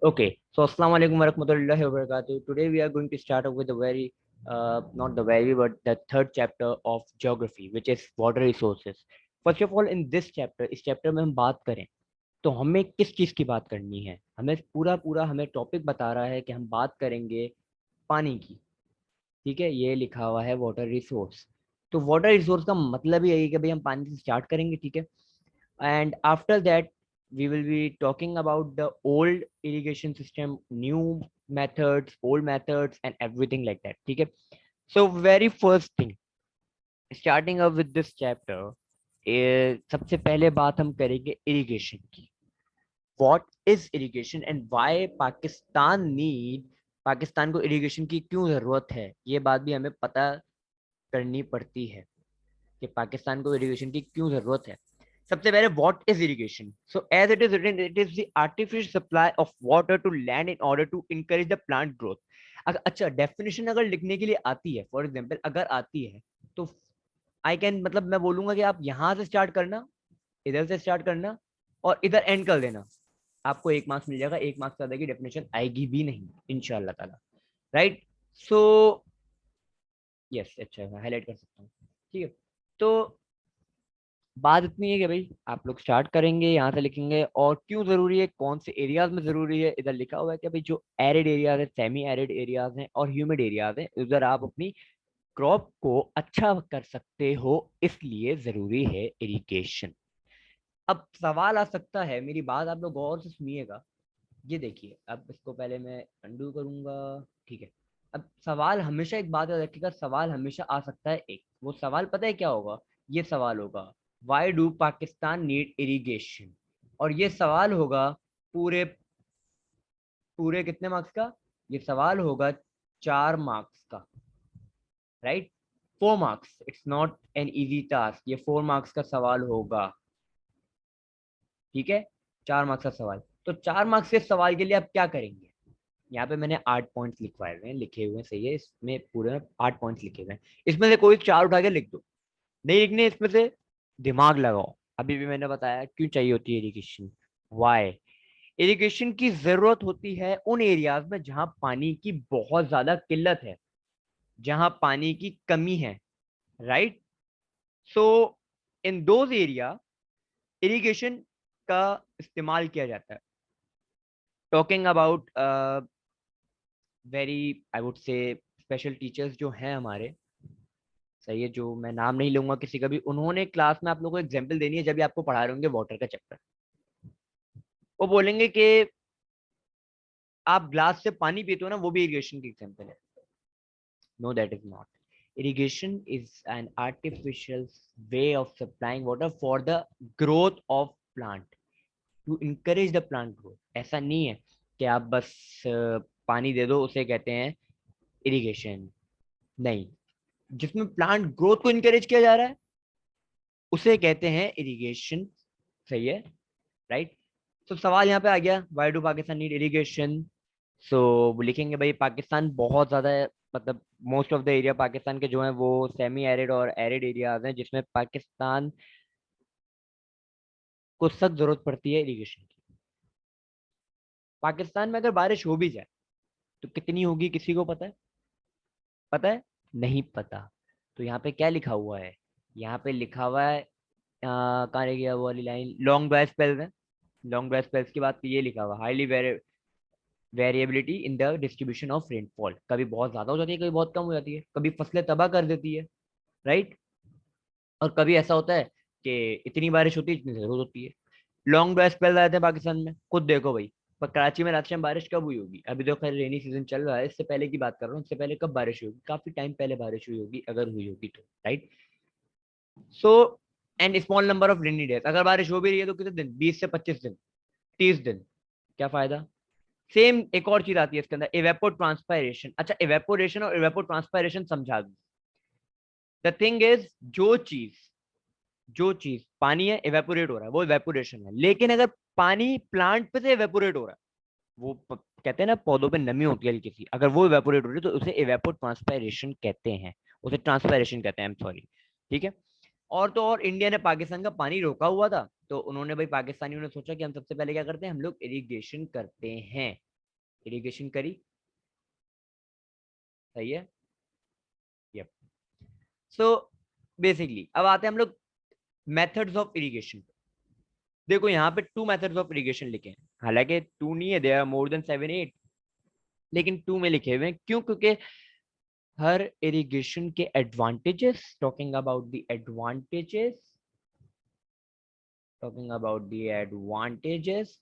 Okay, so Assalamu alaikum warahmatullahi wabarakatuh. Today we are going to start off with the very, not the very, but the third chapter of geography, which is water resources. First of all, in this chapter, इस chapter में हम बात करें तो हमें किस चीज़ की बात करनी है। हमें पूरा पूरा हमें टॉपिक बता रहा है कि हम बात करेंगे पानी की। ठीक है, ये लिखा हुआ है वाटर रिसोर्स। तो वाटर रिसोर्स का मतलब ही यही है कि भाई हम पानी से स्टार्ट करेंगे, ठीक है। And after that we will be talking about the old irrigation system, new methods, old methods and everything like that, ठीक है। So very first thing, starting up with this chapter, सबसे पहले बात हम करेंगे इरिगेशन की। What is irrigation and why Pakistan को irrigation की क्यों जरूरत है, ये बात भी हमें पता करनी पड़ती है कि पाकिस्तान को इरिगेशन की क्यों जरूरत है। सबसे पहले what is irrigation. So as it is written, it is the artificial supply of water to land in order to encourage the plant growth. अच्छा, डेफिनेशन अगर लिखने के लिए आती है, फॉर एग्जांपल अगर आती है, तो आई कैन, मतलब मैं बोलूंगा कि आप यहां से स्टार्ट करना, इधर से स्टार्ट करना और इधर एंड कर देना, आपको 1 मार्क्स मिल जाएगा। 1 मार्क्स ज्यादा की डेफिनेशन आएगी भी नहीं इंशाल्लाह ताला। राइट। सो यस, अच्छा हाईलाइट कर सकता हूँ, ठीक है। तो बात इतनी है कि भाई आप लोग स्टार्ट करेंगे, यहाँ से लिखेंगे और क्यों जरूरी है, कौन से एरियाज में जरूरी है। इधर लिखा हुआ है कि भाई जो एरिड एरियाज है, सेमी एरिड एरियाज हैं और ह्यूमिड एरियाज हैं, उधर आप अपनी क्रॉप को अच्छा कर सकते हो, इसलिए जरूरी है इरिगेशन। अब सवाल आ सकता है, मेरी बात आप लोग गौर से सुनिएगा। ये देखिए, अब इसको पहले मैं अंडू करूंगा, ठीक है। अब सवाल हमेशा, एक बात याद रखिएगा, सवाल हमेशा आ सकता है एक, वो सवाल पता है क्या होगा? ये सवाल होगा why do Pakistan need irrigation. और ये सवाल होगा पूरे पूरे कितने मार्क्स का? ये सवाल होगा 4 मार्क्स का, right. 4 marks, it's not an easy task, ये 4 मार्क्स का सवाल होगा, ठीक है। 4 मार्क्स का सवाल। तो 4 मार्क्स के सवाल के लिए आप क्या करेंगे? यहाँ पे मैंने 8 पॉइंट्स लिखवाए हुए हैं, लिखे हुए हैं, सही है, इसमें पूरे में 8 पॉइंट्स लिखे हुए हैं। इसमें से कोई 4 उठा के लिख दो, नहीं लिखने इसमें से दिमाग लगाओ। अभी भी मैंने बताया क्यों चाहिए होती है इरिगेशन। वाई इरिगेशन की जरूरत होती है उन एरियाज में जहां पानी की बहुत ज्यादा किल्लत है, जहां पानी की कमी है, right. So in those area irrigation का इस्तेमाल किया जाता है। Talking about very, I would say, special teachers जो हैं हमारे, सही है, जो मैं नाम नहीं लूंगा किसी का भी, उन्होंने क्लास में आप लोगों को एग्जाम्पल देनी है जब भी आपको पढ़ा रहे होंगे वाटर का चैप्टर। वो बोलेंगे कि आप ग्लास से पानी पीते हो ना, वो भी इरिगेशन की एग्जाम्पल है। No, that is not. irrigation is an artificial way of supplying water for the growth of plant, to encourage the plant growth। ऐसा नहीं है कि आप बस पानी दे दो, उसे कहते हैं इरिगेशन। नहीं, जिसमें प्लांट ग्रोथ को इनकरेज किया जा रहा है उसे कहते हैं इरिगेशन, सही है, राइट। तो सवाल यहाँ पे आ गया, why do Pakistan need irrigation. So लिखेंगे भाई पाकिस्तान बहुत ज्यादा है, मतलब most of the area Pakistan के जो है वो सेमी एरिड और एरिड एरियाज हैं, जिसमें पाकिस्तान को सख्त जरूरत पड़ती है इरिगेशन की। पाकिस्तान में अगर बारिश हो भी जाए तो कितनी होगी, किसी को पता है? पता है? नहीं पता। तो यहाँ पे क्या लिखा हुआ है? यहाँ पे लिखा हुआ है, कहाँ रह गया वो वाली लाइन, लॉन्ग ड्राई स्पेल्स है। लॉन्ग ड्राई स्पेल्स की बात, ये लिखा हुआ highly variability in the distribution of rainfall. कभी बहुत ज्यादा हो जाती है, कभी बहुत कम हो जाती है, कभी फसलें तबाह कर देती है, राइट। और कभी ऐसा होता है कि इतनी बारिश होती है जितनी जरूरत होती है। लॉन्ग ड्राई स्पेल आते हैं पाकिस्तान में, खुद देखो भाई। पर कराची में रात में बारिश कब हुई होगी? अभी तो खैर रेनी सीजन चल रहा है, इससे पहले की बात कर रहा हूँ, इससे पहले कब बारिश हुई होगी? काफी टाइम पहले बारिश हुई होगी, अगर हुई होगी तो, right. So and small number of rainy days, अगर बारिश हो भी रही है तो कितने दिन? 20 से 25 दिन, 30 दिन। क्या फायदा? सेम एक और चीज आती है इसके अंदर, इवेपो ट्रांसपायरेशन। अच्छा, इवेपोरेशन और इवेपो ट्रांसपायरेशन समझा दूं। द थिंग इज, जो चीज पानी है, इवेपोरेट हो रहा है, वो इवेपोरेशन है। लेकिन अगर पानी प्लांट पे से इवेपोरेट हो रहा है, वो कहते हैं ना पौधों पे नमी होती है हल्की सी, अगर वो इवेपोरेट हो रही है तो उसे इवेपो ट्रांसपायरेशन कहते हैं, उसे ट्रांसपायरेशन कहते हैं, आई एम सॉरी, ठीक है। और तो और इंडिया ने पाकिस्तान का पानी रोका हुआ था, तो उन्होंने भाई, पाकिस्तानियों ने सोचा कि हम सबसे पहले क्या करते हैं, हम लोग इरिगेशन करते हैं। इरिगेशन करी, सही है। यप। सो बेसिकली अब आते हैं हम लोग मेथड्स ऑफ इरिगेशन। देखो यहाँ पे 2 मेथड्स ऑफ इरिगेशन लिखे हैं, हालांकि 2 नहीं है, देयर आर मोर देन 7 8, लेकिन 2 में लिखे हुए हैं। क्यों? क्योंकि हर इरिगेशन के advantages, talking about the advantages, talking about the advantages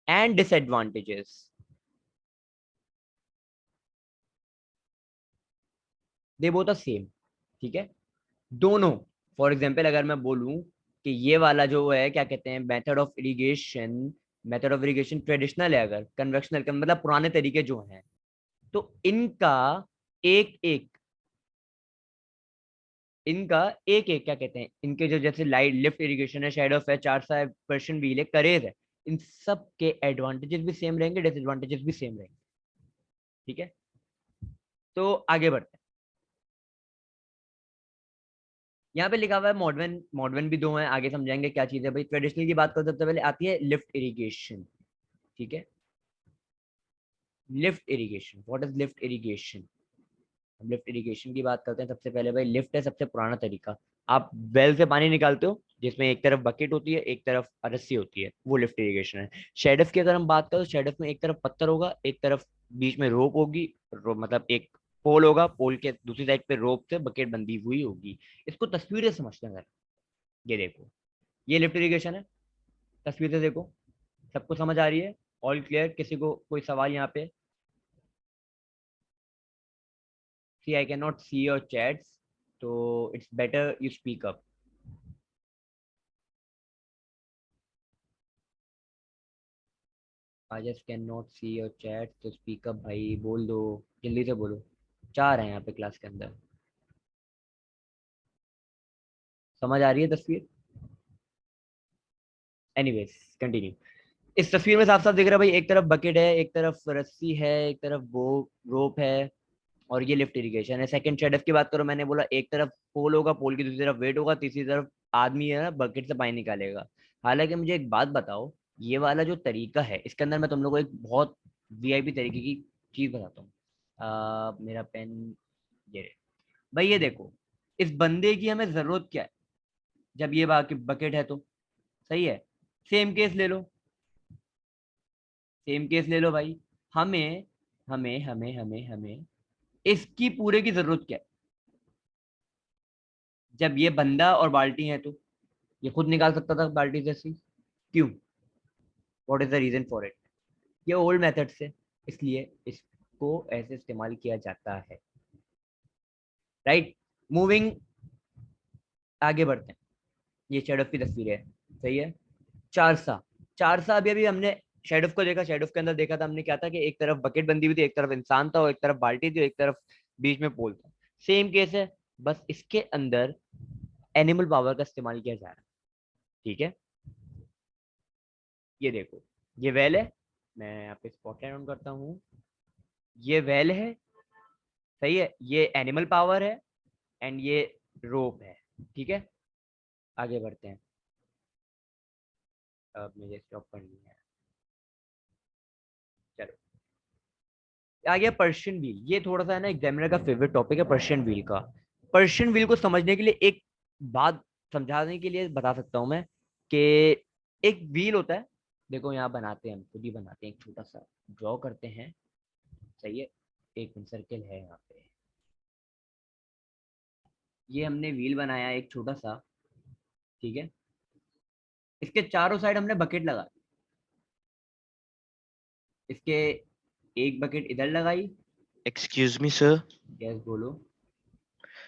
and disadvantages, they both are same, ठीक है दोनों। फॉर एग्जाम्पल अगर मैं बोलूं कि ये वाला जो है क्या कहते हैं मेथड ऑफ इरिगेशन ट्रेडिशनल है, अगर कन्वेंशनल का मतलब पुराने तरीके जो हैं, तो एक एक इनका एक एक क्या कहते हैं, इनके जो जैसे लाइट लिफ्ट इरिगेशन है, शेड ऑफ है, चार सा है, पर्शियन व्हील है, करेज है, इन सब के एडवांटेजेस भी सेम रहेंगे, डिसएडवांटेजेस भी सेम रहेंगे, ठीक है। तो आगे बढ़ते हैं। यहाँ पे लिखा हुआ है मॉडर्न, मॉडर्न भी दो हैं, आगे समझाएंगे क्या चीज है भाई। ट्रेडिशनल की बात करो, सबसे पहले आती है लिफ्ट इरिगेशन, ठीक है। Lift irrigation, what is lift irrigation? हम लिफ्ट इरिगेशन की बात करते हैं, सबसे पहले भाई लिफ्ट है सबसे पुराना तरीका। आप वेल से पानी निकालते हो, जिसमें एक तरफ बकेट होती है, एक तरफ रस्सी होती है, वो लिफ्ट इरिगेशन है। शेडफ की अगर हम बात करें, तो शेडफ में एक तरफ पत्थर होगा, एक तरफ बीच में रोप होगी, मतलब एक पोल होगा, पोल के दूसरी साइड पे रोप से बकेट बंधी हुई होगी। इसको तस्वीर से समझते हैं। ये देखो, ये लिफ्ट इरिगेशन है, तस्वीर से देखो। सबको समझ आ रही है? All clear? किसी को कोई सवाल यहाँ पे? See I can not see your chats, तो it's better you speak up. I just can not see your chat, तो स्पीक अप भाई, बोल दो, जल्दी से बोलो। 4 हैं यहाँ पे क्लास के अंदर। समझ आ रही है तस्वीर? Anyways, continue. इस तस्वीर में साफ साफ दिख रहा है भाई, एक तरफ बकेट है, एक तरफ रस्सी है, एक तरफ बो रोप है, और ये लिफ्ट इरिगेशन है। सेकंड शेडफ की बात करो, मैंने बोला एक तरफ पोल होगा, पोल की दूसरी तरफ वेट होगा, तीसरी तरफ आदमी है ना बकेट से पानी निकालेगा। हालांकि मुझे एक बात बताओ, ये वाला जो तरीका है, इसके अंदर मैं तुम लोग को एक बहुत वीआईपी तरीके की चीज बताता हूँ। मेरा पेन, ये रहे। भाई ये देखो, इस बंदे की हमें जरूरत क्या है जब ये बाकी बकेट है तो? सही है। सेम केस ले लो, सेम केस ले लो भाई। हमें हमें इसकी पूरे की जरूरत क्या है? जब ये बंदा और बाल्टी है तो ये खुद निकाल सकता था बाल्टी जैसी, क्यों? What is the reason for it? ये ओल्ड मेथड से, इसलिए इसको ऐसे इस्तेमाल किया जाता है, राइट। मूविंग, आगे बढ़ते हैं। ये शेडोफ की तस्वीर है, सही है। चारसा, चारसा अभी अभी हमने शेडोफ को देखा, शेडोफ के अंदर देखा था हमने क्या था, कि एक तरफ बकेट बंदी हुई थी, एक तरफ इंसान था, और एक तरफ बाल्टी थी, और एक तरफ बीच में पोल था। सेम केस है, बस इसके अंदर एनिमल पावर का इस्तेमाल किया जा रहा है, ठीक है। ये देखो, ये वेल है, मैं यहाँ पे स्पॉटलाइट ऑन करता हूँ, ये वेल है, सही है, ये एनिमल पावर है, एंड ये रोप है, ठीक है। आगे बढ़ते हैं। अब मुझे स्टॉप करनी है, चलो। आ गया पर्शियन व्हील। ये थोड़ा सा है ना एग्जामिनर का फेवरेट टॉपिक है, पर्शियन व्हील का। पर्शियन व्हील को समझने के लिए एक बात समझाने के लिए बता सकता हूँ मैं, कि एक व्हील होता है, देखो यहाँ बनाते हैं, हम खुद ही बनाते हैं, एक छोटा सा ड्रॉ करते हैं, सही है। एक सर्कल है यहाँ पे, ये हमने व्हील बनाया एक छोटा सा, ठीक है। इसके चारों साइड हमने बकेट लगा, इसके एक बकेट इधर लगाई। Excuse me sir. गैस बोलो।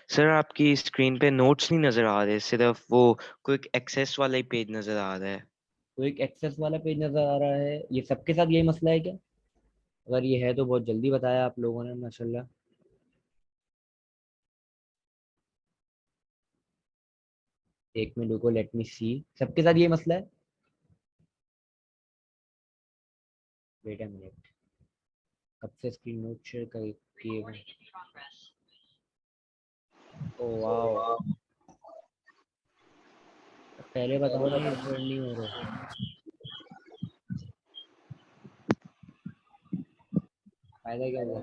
सर आपकी स्क्रीन पे नोट्स नहीं नजर आ रहे, सिर्फ वो क्विक एक्सेस वाला ही पेज नजर आ रहा है। तो एक एक्सेस वाला पेज नजर आ रहा है, ये सबके साथ यही मसला है क्या? अगर ये है तो बहुत जल्दी बताया आप लोगों ने, माशाल्लाह। एक मिनट रुको, लेट मी सी, सबके साथ ये मसला है? वेट अ मिनट, कब से स्क्रीन नोट शेयर कर किए हुए? ओ वाओ, पहले बताओ ना, ये ट्रेंड नहीं हो रहा। फायदा क्या हुआ?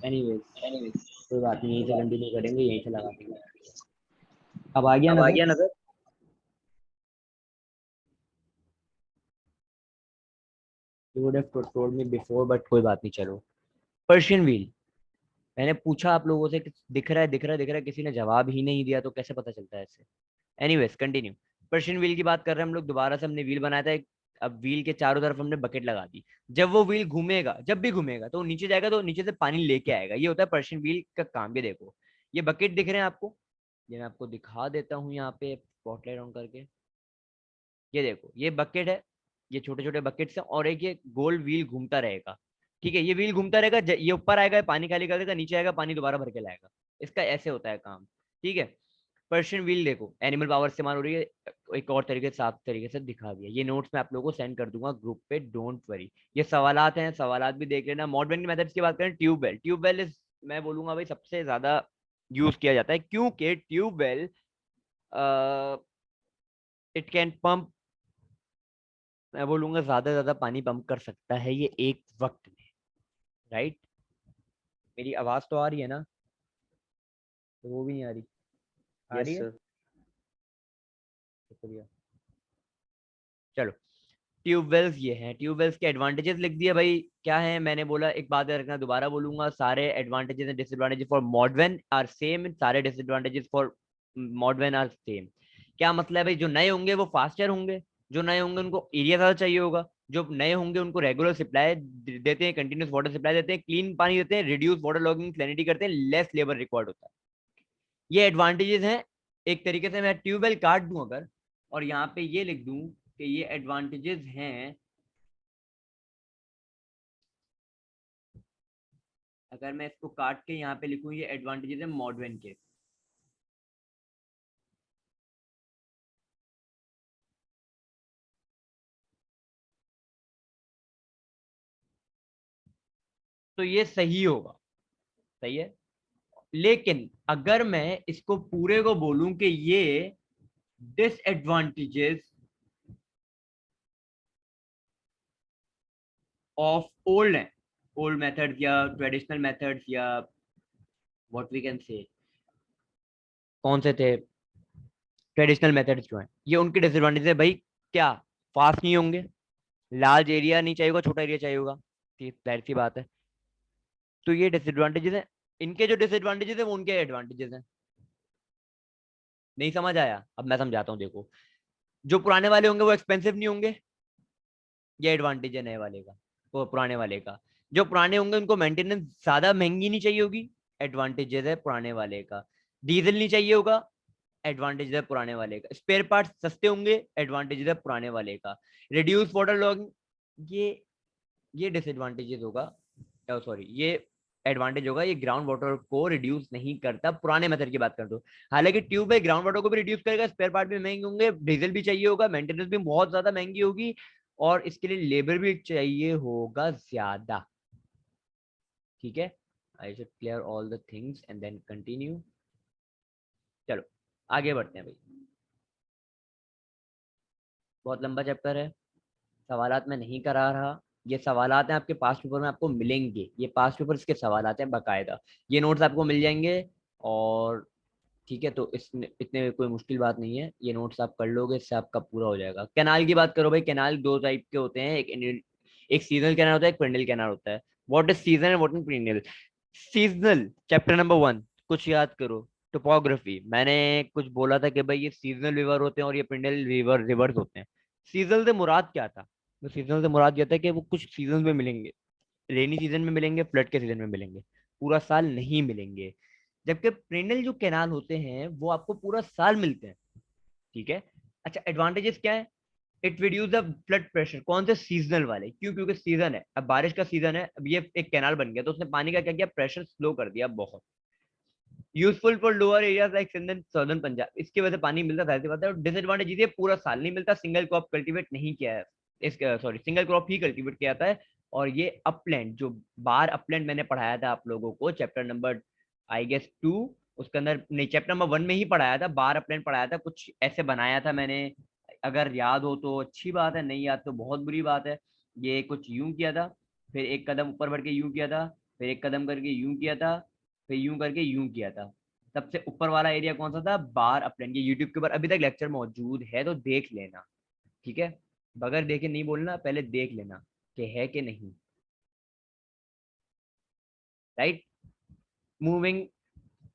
एनीवेज, कोई बात नहीं, यहीं से कंटिन्यू करेंगे, यहीं से लगा देंगे। अब आ गया अब आ नजर? गया नजर? You would have told me before, but कोई बात नहीं, चलो। पर्शियन व्हील, मैंने पूछा आप लोगों से कि दिख रहा है दिख रहा है दिख रहा है, किसी ने जवाब ही नहीं दिया, तो कैसे पता चलता है ऐसे? Anyways continue. पर्शियन व्हील की बात कर रहे हैं हम लोग, दोबारा से हमने व्हील बनाया था अब व्हील के चारों तरफ हमने बकेट लगा दी। जब वो व्हील घूमेगा, जब भी घूमेगा तो वो नीचे जाएगा, तो नीचे से पानी लेके आएगा। ये होता है पर्शियन व्हील का काम। ये देखो, ये बकेट दिख रहे हैं आपको? ये मैं आपको दिखा देता हूँ यहाँ पे स्पॉटलाइट ऑन करके। ये देखो, ये बकेट है, ये छोटे छोटे बकेट्स हैं, और एक ये गोल व्हील घूमता रहेगा। ठीक है, ये व्हील घूमता रहेगा, ये ऊपर आएगा पानी खाली कर देगा, नीचे आएगा पानी दोबारा भर के लाएगा। इसका ऐसे होता है काम। ठीक है। पर्शियन व्हील देखो, एनिमल पावर इस्तेमाल हो रही है, एक और तरीके से साफ तरीके से दिखा दिया। ये नोट्स मैं आप लोगों को सेंड कर दूंगा ग्रुप पे, डोंट वरी। ये सवालात हैं, सवालात भी देख लेना। मॉडर्न मेथड्स की बात करें, ट्यूबवेल, ट्यूबवेल इज, मैं बोलूंगा भाई सबसे ज्यादा यूज किया जाता है, क्योंकि ट्यूबवेल इट कैन पंप, मैं बोलूंगा ज्यादा से ज्यादा पानी पंप कर सकता है ये एक वक्त में। राइट? मेरी आवाज तो आ रही है ना? तो वो भी नहीं आ रही? आ रही यस है? सर। शुक्रिया। चलो, ट्यूबवेल्स ये हैं, ट्यूबवेल्स के एडवांटेजेस लिख दिए भाई। क्या है, मैंने बोला, एक बात याद रखना, दोबारा बोलूंगा, सारे advantages and disadvantages for modern are same, सारे disadvantages for modern are same. क्या मतलब है भाई? जो नए होंगे वो फास्टर होंगे, जो नए होंगे उनको एरिया ज्यादा चाहिए होगा, जो नए होंगे उनको रेगुलर सप्लाई देते हैं, कंटिन्यूस वाटर सप्लाई देते हैं, क्लीन पानी देते हैं, रिड्यूस वाटर लॉगिंग सैनिटी करते हैं, लेस लेबर रिक्वायर्ड होता है। ये एडवांटेजेस हैं। एक तरीके से मैं ट्यूबवेल काट दूं अगर, और यहाँ पे ये लिख दूं कि ये एडवांटेजेस हैं, अगर मैं इसको काट के यहाँ पे लिखूं, ये एडवांटेजेस है मॉडर्न के। तो ये सही होगा, सही है। लेकिन अगर मैं इसको पूरे को बोलूं कि ये डिसएडवांटेजेस ऑफ ओल्ड है, ओल्ड मेथड या ट्रेडिशनल मेथड्स, या व्हाट वी कैन से, कौन से थे ट्रेडिशनल मेथड्स जो हैं, ये उनके डिसएडवांटेज है भाई। क्या? फास्ट नहीं होंगे, लार्ज एरिया नहीं चाहिए होगा, छोटा एरिया चाहिए होगा, जाहिर सी बात है। तो ये डिसएडवांटेजेस हैं। इनके जो डिसएडवांटेजेस है वो उनके एडवांटेजेस हैं। नहीं समझ आया? अब मैं समझाता हूँ, देखो, जो पुराने वाले होंगे वो एक्सपेंसिव नहीं होंगे, ये एडवांटेज है नए वाले का, वो पुराने वाले का। जो पुराने होंगे उनको मेंटेनेंस ज्यादा महंगी नहीं चाहिए होगी, एडवांटेजेस है पुराने वाले का। डीजल नहीं चाहिए होगा, एडवांटेज है पुराने वाले का। स्पेयर पार्ट सस्ते होंगे, एडवांटेज है पुराने वाले का। रिड्यूस वाटर लॉगिंग, ये डिसएडवांटेजेस होगा, सॉरी, ये एडवांटेज होगा, ये ग्राउंड वाटर को रिड्यूस नहीं करता, पुराने मेथड की बात कर दो। हालांकि ट्यूब है, ग्राउंड वाटर को भी रिड्यूस करेगा, स्पेयर पार्ट भी महंगे होंगे, डीजल भी चाहिए होगा, मेंटेनेंस भी बहुत ज्यादा महंगी होगी, और इसके लिए लेबर भी चाहिए होगा ज्यादा। ठीक है, I should clear all the things and then continue. चलो आगे बढ़ते हैं भाई, बहुत लंबा चैप्टर है, सवालात मैं नहीं करा रहा। ये सवालात हैं आपके पास पेपर में, आपको मिलेंगे, ये पास पेपर इसके सवालात हैं बाकायदा, ये नोट्स आपको मिल जाएंगे। और ठीक है, तो इसमें इतने कोई मुश्किल बात नहीं है, ये नोट्स आप कर लोगे, इससे आपका पूरा हो जाएगा। कैनाल की बात करो भाई, कैनाल दो टाइप के होते हैं, एक सीजनल कैनाल होता है, एक पेरिनियल कैनाल होता है। What is season and what is perennial? Seasonal, chapter number 1, कुछ याद करो, टोपोग्राफी। मैंने कुछ बोला था कि भाई ये सीजनल रिवर होते हैं और ये पेरिनियल रिवर्स होते हैं। सीजनल से मुराद क्या था? तो सीजनल से मुराद यह था कि वो कुछ सीजन में मिलेंगे, रेनी सीजन में मिलेंगे, फ्लड के सीजन में मिलेंगे, पूरा साल नहीं मिलेंगे। जबकि पेरेनियल जो कैनाल होते हैं वो आपको पूरा साल मिलते हैं। ठीक है। अच्छा, एडवांटेजेस क्या है? It reduce the flood pressure. कौन से? सीजनल वाले। क्यों? क्योंकि सीजन है, अब बारिश का सीजन है, अब ये एक कैनाल बन गया तो उसने पानी का क्या किया, प्रेशर स्लो कर दिया बहुत। Useful for lower areas like Sindh, southern Punjab, इसकी वजह से पानी मिलता था, ऐसी बात है। और डिसएडवांटेज ये पूरा साल नहीं मिलता, सिंगल क्रॉप कल्टीवेट नहीं किया है, इस सॉरी सिंगल क्रॉप ही कल्टीवेट किया जाता है, और ये अपलैंड, जो बार अपलैंड मैंने पढ़ाया था आप लोगों को चैप्टर नंबर आई गेस 2, उसके अंदर नहीं चैप्टर नंबर 1 में ही पढ़ाया था, बार अपलैंड पढ़ाया था, कुछ ऐसे बनाया था मैंने, अगर याद हो तो अच्छी बात है, नहीं याद तो बहुत बुरी बात है। ये कुछ यूं किया था, फिर एक कदम ऊपर बढ़ के यूं किया था, फिर एक कदम करके यूं किया था, फिर यूं करके यूं किया था। सबसे ऊपर वाला एरिया कौन सा था? बार अपलैंड। ये यूट्यूब के ऊपर अभी तक लेक्चर मौजूद है, तो देख लेना, ठीक है? बगैर देखे नहीं बोलना, पहले देख लेना कि है कि नहीं, राइट? मूविंग,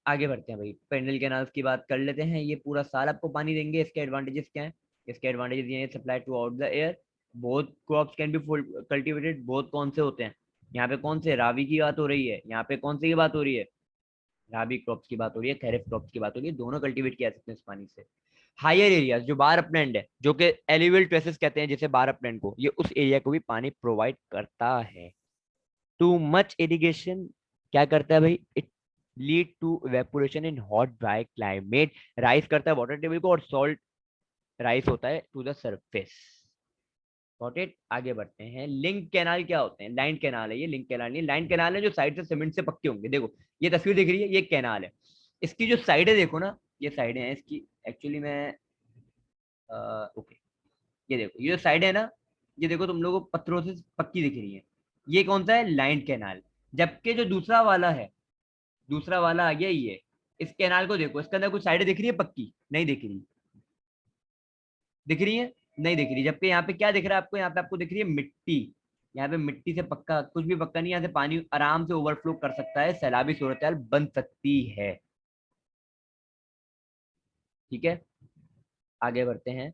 आगे बढ़ते हैं भाई, पेंडल कैनाल्स की बात कर लेते हैं। ये पूरा साल आपको पानी देंगे। इसके एडवांटेजेस क्या हैं? इसके एडवांटेजेस ये हैं, supply to out the air, both crops can be cultivated. Both कौन से होते हैं? यहाँ पे कौन से, रावी की बात हो रही है, यहाँ पे कौन सी की बात हो रही है? राबी क्रॉप्स की बात हो रही है, खैरिफ क्रॉप्स की बात हो रही है, दोनों कल्टीवेट किया सकते हैं इस पानी से। हायर एरियाज, जो बार अपलैंड है, जो कि एलिवेल ट्रेसेस कहते हैं जैसे बार अपलैंड को, ये उस एरिया को भी पानी प्रोवाइड करता है। टू मच इरिगेशन क्या करता है भाई? It lead to evaporation in hot dry climate, rise करता है वाटर टेबल को, और सॉल्ट राइज होता है to the surface. Got it? आगे बढ़ते हैं। लिंक कैनाल क्या होते हैं? लाइन कैनाल है ये, लिंक कैनाल नहीं। लाइन कैनाल है जो साइड से सीमेंट से पक्के होंगे। देखो ये तस्वीर दिख रही है, ये कैनाल है। इसकी जो साइडें देखो ना, ये साइडें हैं इसकी, एक्चुअली मैं ओके, ये देखो, ये जो साइड है ना, ये देखो तुम लोगों को पत्थरों से पक्की दिख रही है, ये कौन सा है? Line canal. जबकि जो दूसरा वाला है, दूसरा वाला आ गया ये, इस कैनाल को देखो, इसके अंदर कुछ साइडें दिख रही है पक्की? नहीं दिख रही। दिख रही है? नहीं दिख रही। जबकि यहाँ पे क्या दिख रहा है आपको? यहाँ पे आपको दिख रही है मिट्टी। यहाँ पे मिट्टी से पक्का कुछ भी पक्का नहीं, यहाँ से पानी आराम से ओवरफ्लो कर सकता है, सैलाबी सूरत बन सकती है, ठीक है? आगे बढ़ते हैं।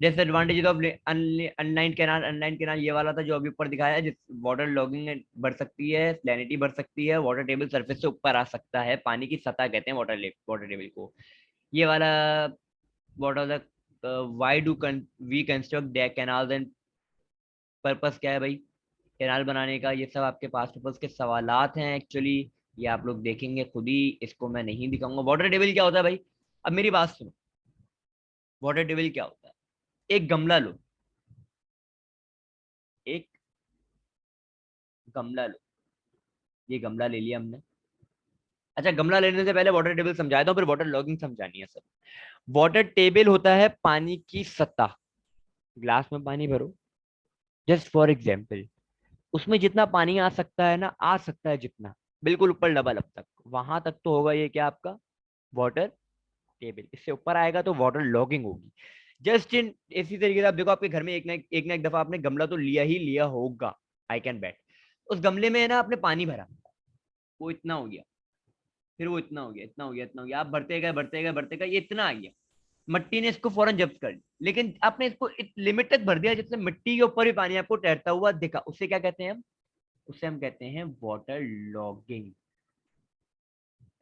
Disadvantages of online canal. Online canal ये वाला था जो अभी ऊपर दिखाया है, जिस वाटर लॉगिंग बढ़ सकती है, सैलिनिटी बढ़ सकती है, वाटर टेबल सरफेस से ऊपर आ सकता है, पानी की सतह कहते हैं वाटर टेबल को। ये वाला, what are the why do we construct canals and purpose क्या है भाई कैनाल बनाने का? ये सब आपके पास पर्पस के सवालात हैं एक्चुअली, ये आप लोग देखेंगे खुद ही, इसको मैं नहीं दिखाऊंगा। वाटर टेबल क्या होता है भाई? अब मेरी बात सुनो, वाटर टेबल क्या होता है? एक गमला लो, एक गमला लो, ये गमला ले लिया हमने। अच्छा, गमला लेने से पहले वाटर टेबल समझाया था, फिर वाटर लॉगिंग समझानी है सब। वाटर टेबल होता है पानी की सतह। ग्लास में पानी भरो, जस्ट फॉर एग्जाम्पल, उसमें जितना पानी आ सकता है ना, आ सकता है जितना, बिल्कुल ऊपर डबल अब तक, वहां तक तो होगा ये क्या आपका वाटर टेबल। इससे ऊपर आएगा तो वाटर लॉगिंग होगी। जस्ट इन इसी तरीके से आप देखो, आपके घर में एक ना एक दफा आपने गमला तो लिया ही लिया होगा, आई कैन बेट। उस गमले में है ना आपने पानी भरा, वो इतना हो गया, फिर वो इतना हो गया, इतना हो गया, इतना हो गया, आप भरते गए भरते गए भरते गए, ये इतना आ गया। मिट्टी ने इसको फौरन जब्त कर लिया, लेकिन आपने इसको लिमिट तक भर दिया जिससे मिट्टी के ऊपर भी पानी आपको तैरता हुआ दिखा, उसे क्या कहते हैं हम? उसे हम कहते हैं water logging.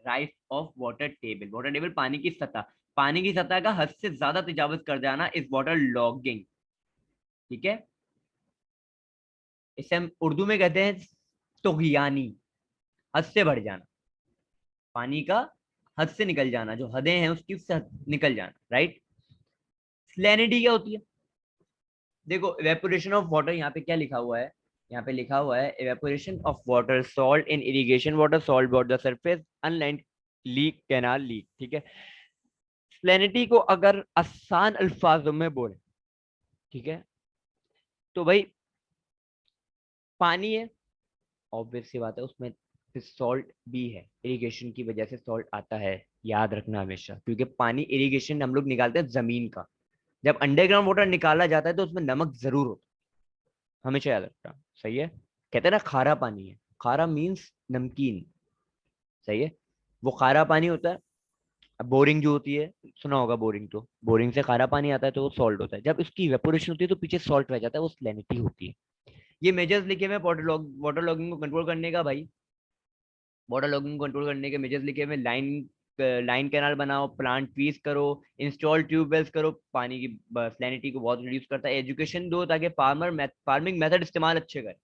Rise of water table, water table पानी की सतह, पानी की सतह का हद से ज्यादा तजावुज कर जाना इस वाटर लॉगिंग, ठीक है? इसे हम उर्दू में कहते हैं तुगयानी, हद से बढ़ जाना, पानी का हद से निकल जाना, जो हदें हैं उसकी उससे निकल जाना, राइट? सैलिनिटी क्या होती है? देखो, इवेपोरेशन ऑफ वाटर, यहाँ पे क्या लिखा हुआ है? यहाँ पे लिखा हुआ है evaporation of water, salt in irrigation water, salt bought the surface, online leak, canal leak, ठीक है? सैलिनिटी को अगर आसान अल्फाजों में बोले, ठीक है, तो भाई पानी है, ऑब्वियस सी बात है, उसमें सॉल्ट भी है, इरिगेशन की वजह से सॉल्ट आता है, याद रखना हमेशा, क्योंकि पानी इरिगेशन हम लोग निकालते हैं जमीन का, जब अंडरग्राउंड वाटर निकाला जाता है तो उसमें नमक जरूर होता है, हमेशा याद रखना, सही है? कहते हैं ना खारा पानी है, खारा मीन्स नमकीन, सही है? वो खारा पानी होता है। अब बोरिंग जो होती है, सुना होगा बोरिंग, तो बोरिंग से खारा पानी आता है तो वो सॉल्ट होता है, जब उसकी इवेपोरेशन होती है तो पीछे सॉल्ट रह जाता है, वो सैलिनिटी होती है। ये मेजर्स लिखे हुए वाटर लॉगिंग को कंट्रोल करने का भाई, वाटर लॉगिंग को कंट्रोल करने के मेजर्स लिखे हुए, लाइन कैनाल बनाओ, प्लांट ट्रीज करो, इंस्टॉल ट्यूबवेल्स करो, पानी की सैलिनिटी को बहुत रिड्यूस करता है, एजुकेशन दो ताकि फार्मिंग मेथड इस्तेमाल अच्छे करें,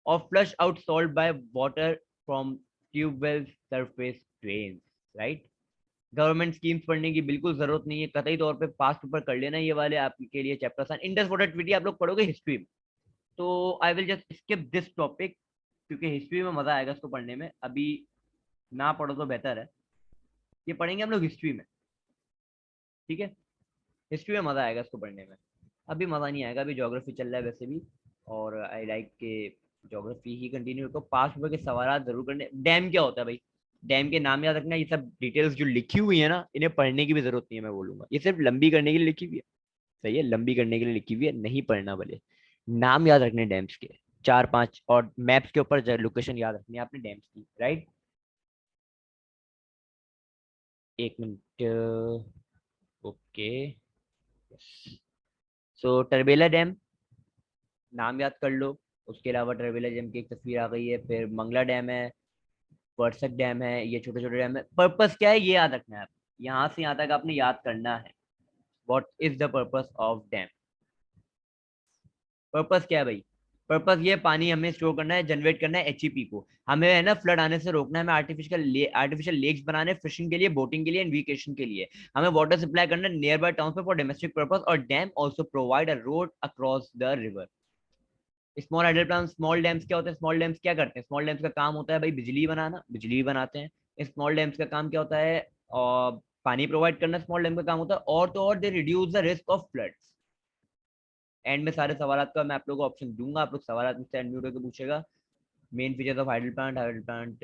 और flush out salt by water from tubewell surface drains, right? Government schemes पढ़ने की बिल्कुल जरूरत नहीं है, कतई तौर पे पास पेपर कर लेना ये वाले आपके लिए चैप्टर। इंडस वाटर ट्रीटी आप लोग पढ़ोगे हिस्ट्री में, तो I will just skip this topic, क्योंकि हिस्ट्री में मजा आएगा इसको पढ़ने में, अभी ना पढ़ो तो बेहतर है। ये पढ़ेंगे हम लोग हिस्ट्री में, ठीक है। हिस्ट्री में मजा आएगा इसको पढ़ने में, अभी मजा नहीं आएगा, अभी ज्योग्राफी चल रहा है वैसे भी, और आई लाइक के ज्योग्राफी ही कंटिन्यू रखो। पास पेपर के सवाल जरूर करने। डैम क्या होता है भाई, डैम के नाम याद रखना। ये सब डिटेल्स जो लिखी हुई है ना, इन्हें पढ़ने की भी जरूरत नहीं है, मैं बोलूंगा ये सिर्फ लंबी करने के लिए लिखी हुई है। सही है, लंबी करने के लिए लिखी हुई है, नहीं पढ़ना भले। नाम याद रखने डैम्स के, 4-5, और मैप्स के ऊपर लोकेशन याद रखनी है आपने डैम्स की, राइट। एक मिनट, ओके। सो टर्बेला डैम, नाम याद कर लो। उसके अलावा टर्बेला डैम की एक तस्वीर आ गई है, फिर मंगला डैम है, वर्सक डैम है, ये छोटे छोटे डैम है। पर्पस क्या है ये याद रखना है आप, यहाँ से यहाँ तक आपने याद करना है। What is the purpose of dam. Purpose क्या है भाई, पर्पस ये पानी हमें स्टोर करना है, जनरेट करना है एचईपी को, हमें है ना फ्लड आने से रोकना है, हमें आर्टिफिशियल लेक्स बनाने, फिशिंग के लिए, बोटिंग के लिए, इरिगेशन के लिए, हमें वाटर सप्लाई करना है नियर बाय टाउन पे फॉर डोमेस्टिक पर्पस। और dam also provide a road across the river. Small hydel plant, small dams क्या होते हैं, स्मॉल डैम्स क्या करते हैं, स्मॉल डैम्स का काम होता है भाई बिजली बनाना, बिजली बनाते हैं। स्मॉल डैम्स का काम क्या होता है, और पानी प्रोवाइड करना स्मॉल डैम का काम होता है, और तो और they reduce the risk of floods. And में सारे सवाल का मैं आप लोगों को ऑप्शन दूंगा, आप लोग सवाल मुझसे अनम्यूट होकर पूछेगा। Main features of hydel plant, hydel plant,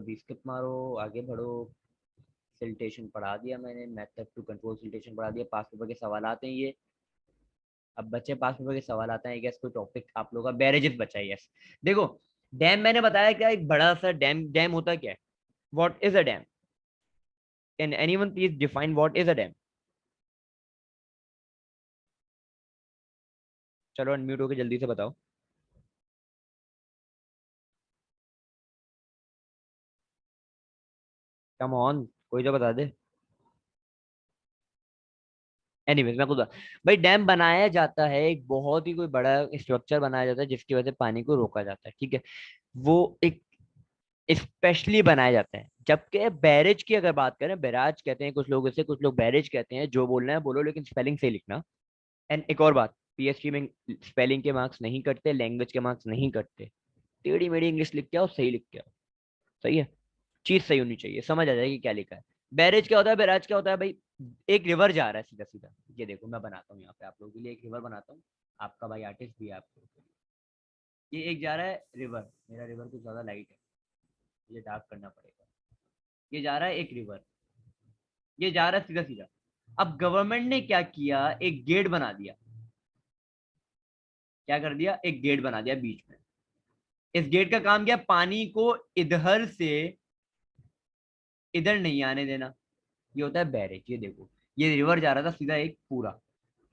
अभी स्किप मारो, आगे बढ़ो। सिल्टेशन पढ़ा दिया मैंने, मेथड टू कंट्रोल सिल्टेशन पढ़ा दिया, पास पेपर के सवाल आते हैं ये। अब बच्चे पास पेपर के सवाल आते हैं, गैस कोई टॉपिक आप लोगों का बैरेजेस बचा है, यस। देखो, डैम मैंने बताया क्या, एक बड़ा सा डैम, डैम होता क्या है, what is a dam, can anyone please define what is a dam. चलो अनम्यूट होकर जल्दी से बताओ। कम ऑन, कोई तो बता दे। एनीवेज मैं खुद भाई, डैम बनाया जाता है, एक बहुत ही कोई बड़ा स्ट्रक्चर बनाया जाता है जिसकी वजह से पानी को रोका जाता है, ठीक है। वो एक स्पेशली बनाया जाता है। जबकि बैरेज की अगर बात करें, बैराज कहते हैं कुछ लोग इसे, कुछ लोग बैरेज कहते हैं, जो बोलना है बोलो, लेकिन स्पेलिंग से लिखना। एंड एक और बात, पीएचडी में स्पेलिंग के मार्क्स नहीं कटते, लैंग्वेज के मार्क्स नहीं कटते। टेढ़ी मेढ़ी इंग्लिश लिख के आओ, सही लिख के आओ। सही है, चीज सही होनी चाहिए, समझ आ जाएगी क्या लिखा है। बैरेज क्या होता है, बैराज क्या होता है भाई, एक रिवर जा रहा है सीधा सीधा। ये देखो मैं बनाता हूँ यहाँ पे आप लोगों के लिए एक रिवर बनाता हूँ, आपका भाई आर्टिस्ट भी है आपको। ये एक जा रहा है रिवर, मेरा रिवर कुछ ज्यादा लाइट है, ये डार्क करना पड़ेगा। ये जा रहा है एक रिवर, ये जा रहा है सीधा सीधा। अब गवर्नमेंट ने क्या किया, एक गेट बना दिया। क्या कर दिया, एक गेट बना दिया बीच में। इस गेट का काम क्या, पानी को इधर से इधर नहीं आने देना। ये होता है बैरेज। ये देखो, ये रिवर जा रहा था सीधा एक पूरा,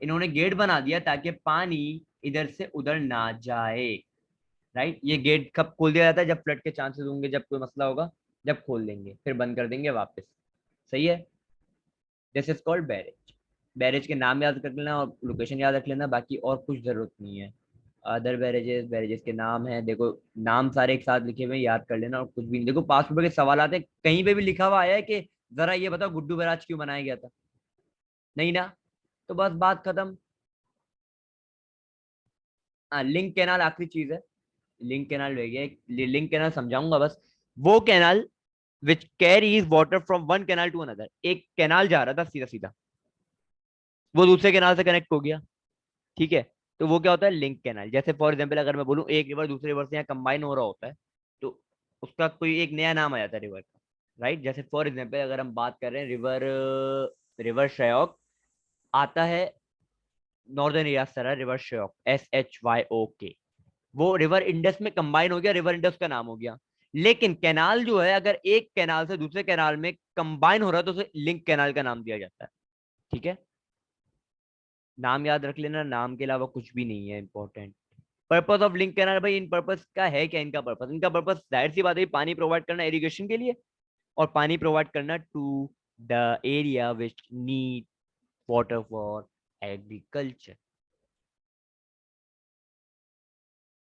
इन्होंने गेट बना दिया ताकि पानी इधर से उधर ना जाए। राइट, ये गेट कब खोल दिया जाता है, जब फ्लड के चांसेस होंगे, जब कोई मसला होगा, जब खोल देंगे, फिर बंद कर देंगे वापस। सही है, this is called barrage. Barrage के नाम याद रख लेना और लोकेशन याद रख लेना, बाकी और कुछ जरूरत नहीं है। अदर बैरेजेस, बैरेजेस के नाम है, देखो नाम सारे एक साथ लिखे हुए हैं, याद कर लेना, और कुछ भी नहीं। देखो पास पेपर के सवाल आते हैं, कहीं पे भी लिखा हुआ आया है कि जरा ये बताओ गुड्डू बैराज क्यों बनाया गया था, नहीं ना, तो बस बात खत्म। हाँ, लिंक कैनाल आखिरी चीज है। लिंक कैनाल रह गया, लिंक कैनाल समझाऊंगा बस। वो canal which carries water from one canal to another, एक कैनाल जा रहा था सीधा सीधा, वो दूसरे कैनाल से कनेक्ट हो गया, ठीक है। तो वो क्या होता है, लिंक कैनाल। जैसे फॉर एग्जाम्पल अगर मैं बोलूँ एक रिवर दूसरे रिवर से यहाँ कंबाइन हो रहा होता है, तो उसका कोई एक नया नाम आ जाता है रिवर का। राइट, जैसे फॉर एग्जाम्पल अगर हम बात कर रहे हैं रिवर, रिवर श्योक आता है नॉर्दर्न एरिया से, रिवर श्योक, SHYOK। वो रिवर इंडस में कंबाइन हो गया, रिवर इंडस का नाम हो गया। लेकिन कैनाल जो है, अगर एक कैनाल से दूसरे कैनाल में कंबाइन हो रहा है तो उसे लिंक कैनाल का नाम दिया जाता है, ठीक है। नाम याद रख लेना, नाम के अलावा कुछ भी नहीं है important. Purpose of link canal भाई, इन पर्पस का है क्या, इनका पर्पस, इनका पर्पस जाहिर सी बात है पानी प्रोवाइड करना इरिगेशन के लिए, और पानी प्रोवाइड करना to the area which need water for agriculture.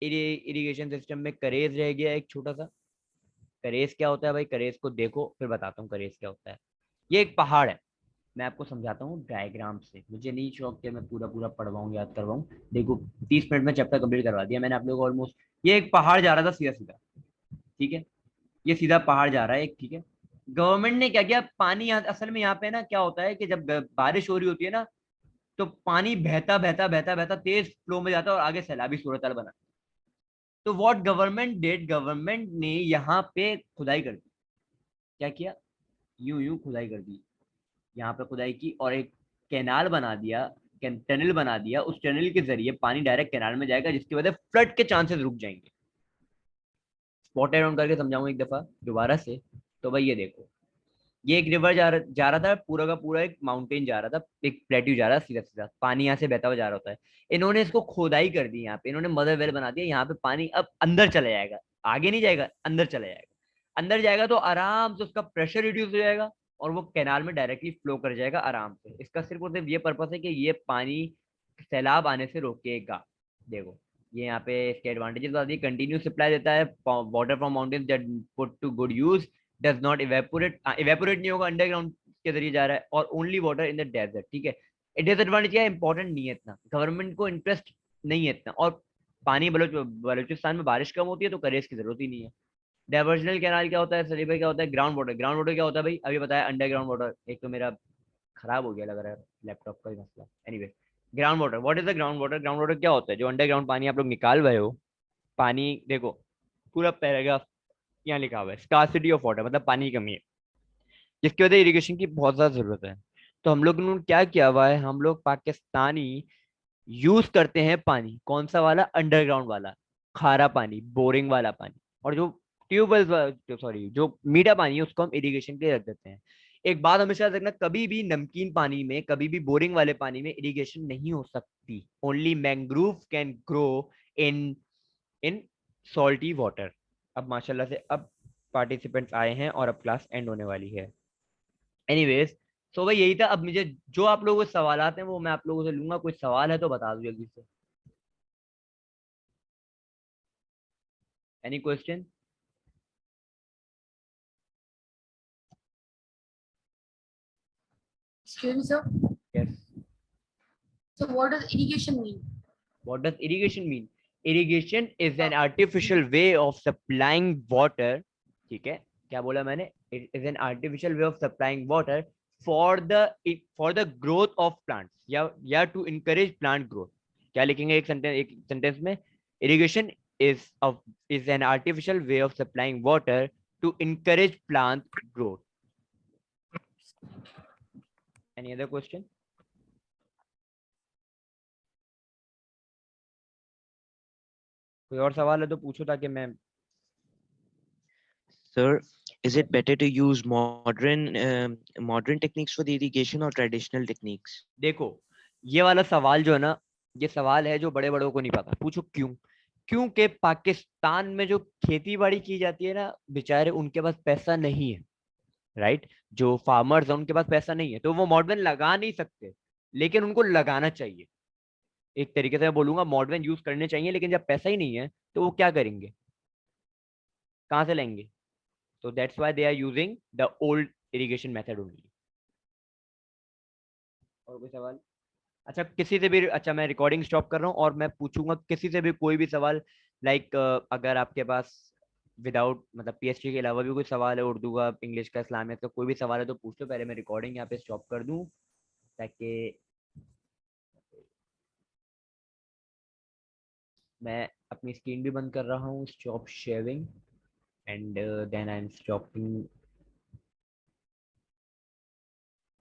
Irrigation system में करेज रह गया एक छोटा सा। करेज क्या होता है भाई, करेज को देखो फिर बताता हूँ करेज क्या होता है। ये एक पहाड़ है, मैं आपको समझाता हूँ डायग्राम से, मुझे नहीं शौक कि मैं पूरा पूरा पढ़वाऊँ याद करवाऊँ। देखो 30 मिनट में चैप्टर कंप्लीट करवा दिया मैंने आप लोगों को ऑलमोस्ट। ये एक पहाड़ जा रहा था सीधा सीधा, ठीक है, ये सीधा पहाड़ जा रहा है एक, ठीक है। गवर्नमेंट ने क्या किया, पानी यहाँ असल में यहाँ पे ना क्या होता है कि जब बारिश हो रही होती है ना, तो पानी बहता बहता बहता बहता तेज फ्लो में जाता है और आगे सैलाबी सूरत हाल बना। तो व्हाट गवर्नमेंट डिड, गवर्नमेंट ने यहाँ पे खुदाई कर दी। क्या किया, यूं यूं खुदाई कर दी, यहाँ पे खुदाई की और एक कैनाल बना दिया, टनल बना दिया। उस टनल के जरिए पानी डायरेक्ट कैनाल में जाएगा, जिसकी वजह से फ्लड के चांसेस रुक जाएंगे। स्पॉट डाउन करके समझाऊं एक दफा दोबारा से। तो भाई ये देखो, ये एक रिवर जा रहा था, पूरा का पूरा एक माउंटेन जा रहा था, एक प्लेट्यू जा रहा था सीधा सीधा, पानी यहाँ से बहता हुआ जा रहा होता है। इन्होंने इसको खोदाई कर दी, यहाँ पे इन्होंने मदर वेल बना दिया, यहाँ पे पानी अब अंदर चला जाएगा, आगे नहीं जाएगा, अंदर चला जाएगा। अंदर जाएगा तो आराम से उसका प्रेशर रिड्यूस हो जाएगा और वो कैनाल में डायरेक्टली फ्लो कर जाएगा आराम से। इसका सिर्फ और सिर्फ ये पर्पस है कि ये पानी सैलाब आने से रोकेगा। देखो ये यहाँ पे इसके एडवांटेजेस बता दिए, कंटिन्यूस सप्लाई देता है, water from mountain that put to good use, does not evaporate, evaporate नहीं होगा, अंडरग्राउंड के जरिए जा रहा है, और only water in the desert, ठीक है। डिसएडवांटेज क्या है, इंपॉर्टेंट नहीं है इतना, गवर्नमेंट को इंटरेस्ट नहीं है इतना, और पानी बलूचिस्तान में बारिश कम होती है तो करेज की जरूरत ही नहीं है। डाइवर्जनल कैनाल क्या होता है, सलीम भाई क्या होता है, ग्राउंड वाटर, ग्राउंड वाटर क्या होता है भाई, अभी बताया, अंडरग्राउंड वाटर। एक तो मेरा खराब हो गया लग रहा है लैपटॉप का ही मसला, anyway. Ground water, what is the ground water, ground water क्या होता है, जो अंडरग्राउंड पानी आप लोग निकाल रहे हो। पानी देखो, पूरा पैराग्राफ यहाँ लिखा हुआ है, स्कार्सिटी ऑफ वाटर मतलब पानी की कमी है, जिसकी वजह इरिगेशन की बहुत ज्यादा जरूरत है। तो हम लोग ने क्या किया हुआ है, हम लोग पाकिस्तानी यूज करते हैं पानी कौन सा वाला, अंडरग्राउंड वाला, खारा पानी, बोरिंग वाला पानी। और जो ट्यूबवेल, सॉरी जो मीठा पानी है उसको हम इरिगेशन के लिए रख देते हैं। एक बात हमेशा याद रखना, कभी भी नमकीन पानी में, कभी भी बोरिंग वाले पानी में इरिगेशन नहीं हो सकती। Only mangrove can grow in in salty water. अब माशाल्लाह से अब पार्टिसिपेंट्स आए हैं और अब क्लास एंड होने वाली है। एनीवेज, सो भाई यही था। अब मुझे जो आप लोगों के सवाल आते हैं वो मैं आप लोगों से लूंगा। कोई सवाल है तो बता दो जल्दी से। Any question? Excuse me, sir. Yes. So, what does irrigation mean? What does irrigation mean? Irrigation is an artificial way of supplying water, ठीक है। क्या बोला मैंने, it is an artificial way of supplying water for the for the growth of plants, या to encourage plant growth. क्या लिखेंगे एक sentence में, irrigation is is an artificial way of supplying water to encourage plant growth. Any other question? कोई और सवाल है तो पूछो ताकि मैं। Sir, is it better to use modern techniques for the irrigation or traditional techniques? देखो ये वाला सवाल जो है ना, ये सवाल है जो बड़े बड़ों को नहीं पता। पूछो क्यों? क्योंकि पाकिस्तान में जो खेती बाड़ी की जाती है ना, बेचारे उनके पास पैसा नहीं है, राइट। जो फार्मर्स है उनके पास पैसा नहीं है, तो वो मॉडर्न लगा नहीं सकते, लेकिन उनको लगाना चाहिए। एक तरीके से मैं बोलूंगा मॉडर्न यूज करने चाहिए, लेकिन जब पैसा ही नहीं है तो वो क्या करेंगे, कहाँ से लेंगे? तो that's why they are using the old irrigation method only. और कोई सवाल? अच्छा किसी से भी, अच्छा मैं रिकॉर्डिंग स्टॉप कर रहा हूँ और मैं पूछूंगा किसी से भी कोई भी सवाल, लाइक अगर आपके पास विदाउट मतलब पीएचडी के अलावा भी कोई सवाल है, उर्दू का, इंग्लिश का, इस्लामियत का, कोई भी सवाल है तो पूछ लो। पहले मैं रिकॉर्डिंग यहाँ पे स्टॉप कर दूँ ताकि मैं अपनी स्क्रीन भी बंद कर रहा हूँ, stop sharing, and then I am stopping